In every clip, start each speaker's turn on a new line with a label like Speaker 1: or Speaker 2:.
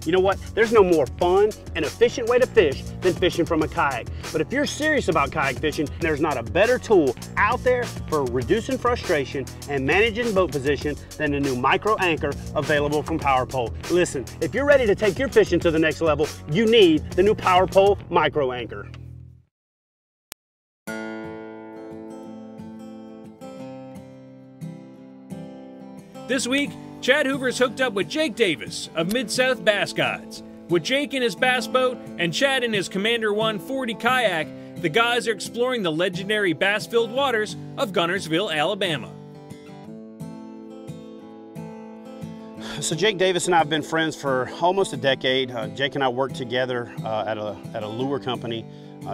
Speaker 1: You know what? There's no more fun and efficient way to fish than fishing from a kayak. But if you're serious about kayak fishing, there's not a better tool out there for reducing frustration and managing boat position than the new micro anchor available from PowerPole. Listen, if you're ready to take your fishing to the next level, you need the new PowerPole micro anchor.
Speaker 2: This week, Chad Hoover's hooked up with Jake Davis of Mid-South Bass Guides. With Jake in his bass boat and Chad in his Commander 140 kayak, the guys are exploring the legendary bass-filled waters of Guntersville, Alabama.
Speaker 1: So Jake Davis and I have been friends for almost a decade. Jake and I worked together at a lure company.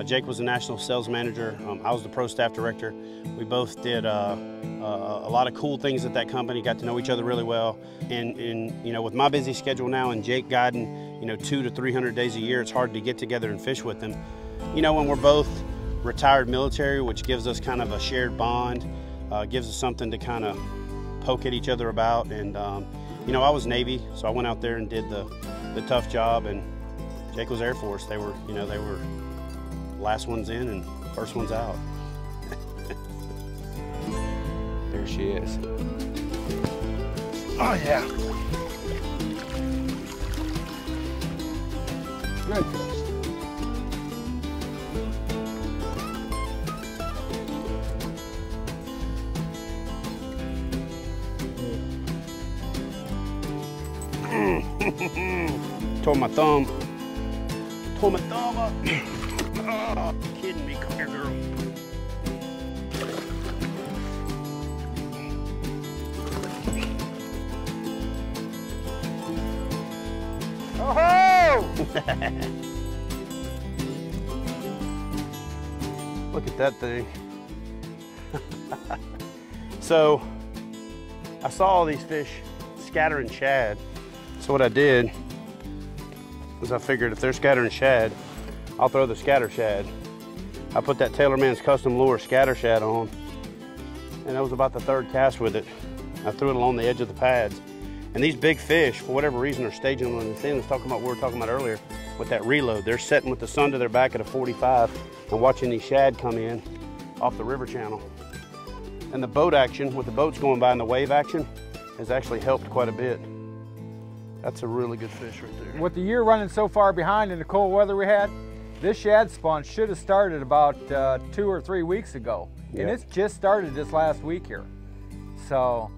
Speaker 1: Jake was the national sales manager. I was the pro staff director. We both did a lot of cool things at that company, got to know each other really well. And you know, with my busy schedule now and Jake guiding, you know, 200 to 300 days a year, it's hard to get together and fish with him. You know, when we're both retired military, which gives us kind of a shared bond, gives us something to kind of poke at each other about. And you know, I was Navy, so I went out there and did the tough job, and Jake was Air Force. They were, you know, they were last ones in and first ones out.
Speaker 3: There she is.
Speaker 1: Oh yeah.
Speaker 3: Good.
Speaker 1: Tore my thumb. Tore my thumb up. Oh, kidding me. Come here, girl. Oh! Look at that thing. So, I saw all these fish scattering shad. So what I did is I figured if they're scattering shad, I'll throw the scatter shad. I put that TaylorMan's Custom Lure scatter shad on, and that was about the third cast with it. I threw it along the edge of the pads. And these big fish, for whatever reason, are staging them on the thing we were talking about earlier with that reload. They're sitting with the sun to their back at a 45 and watching these shad come in off the river channel. And the boat action, with the boats going by and the wave action, has actually helped quite a bit. That's a really good fish right there.
Speaker 3: With the year running so far behind in the cold weather we had, this shad spawn should have started about 2 or 3 weeks ago.
Speaker 1: Yep.
Speaker 3: And it's just started this last week here. So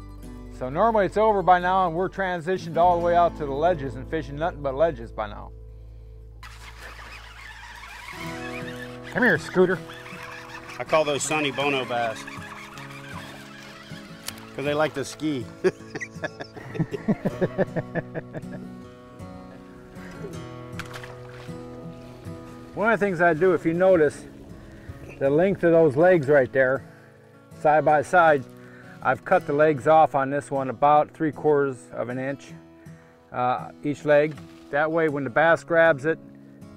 Speaker 3: normally it's over by now, and we're transitioned all the way out to the ledges and fishing nothing but ledges by now. Come here, Scooter.
Speaker 1: I call those Sonny Bono bass because they like to ski.
Speaker 3: One of the things I do, if you notice, the length of those legs right there, side by side, I've cut the legs off on this one about 3/4 of an inch each leg. That way when the bass grabs it,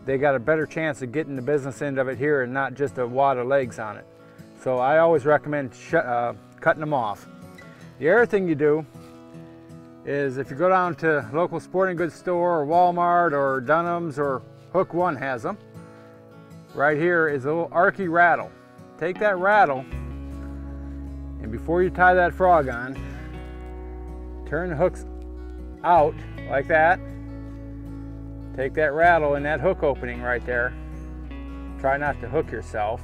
Speaker 3: they got a better chance of getting the business end of it here and not just a wad of legs on it. So I always recommend cutting them off. The other thing you do is if you go down to local sporting goods store or Walmart or Dunham's, or Hook One has them, right here is a little Arky rattle. Take that rattle, and before you tie that frog on, turn the hooks out like that. Take that rattle in that hook opening right there. Try not to hook yourself.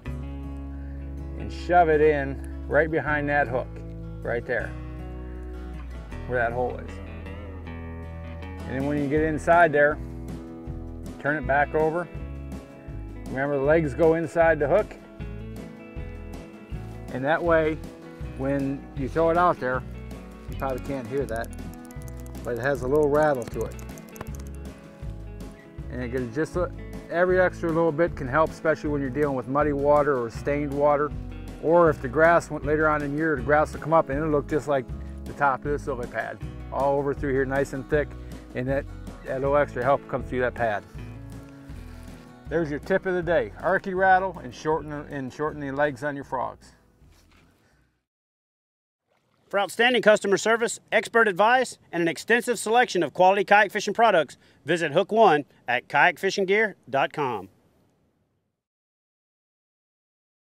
Speaker 3: And shove it in right behind that hook, right there, where that hole is. And then when you get inside there, turn it back over. Remember, the legs go inside the hook. And that way, when you throw it out there, you probably can't hear that, but it has a little rattle to it. And it can just, every extra little bit can help, especially when you're dealing with muddy water or stained water. Or if the grass went later on in the year, the grass will come up and it'll look just like the top of this lily pad. All over through here, nice and thick, and that little extra help comes through that pad. There's your tip of the day. Arky rattle and shorten the legs on your frogs.
Speaker 1: For outstanding customer service, expert advice, and an extensive selection of quality kayak fishing products, visit Hook One at kayakfishinggear.com.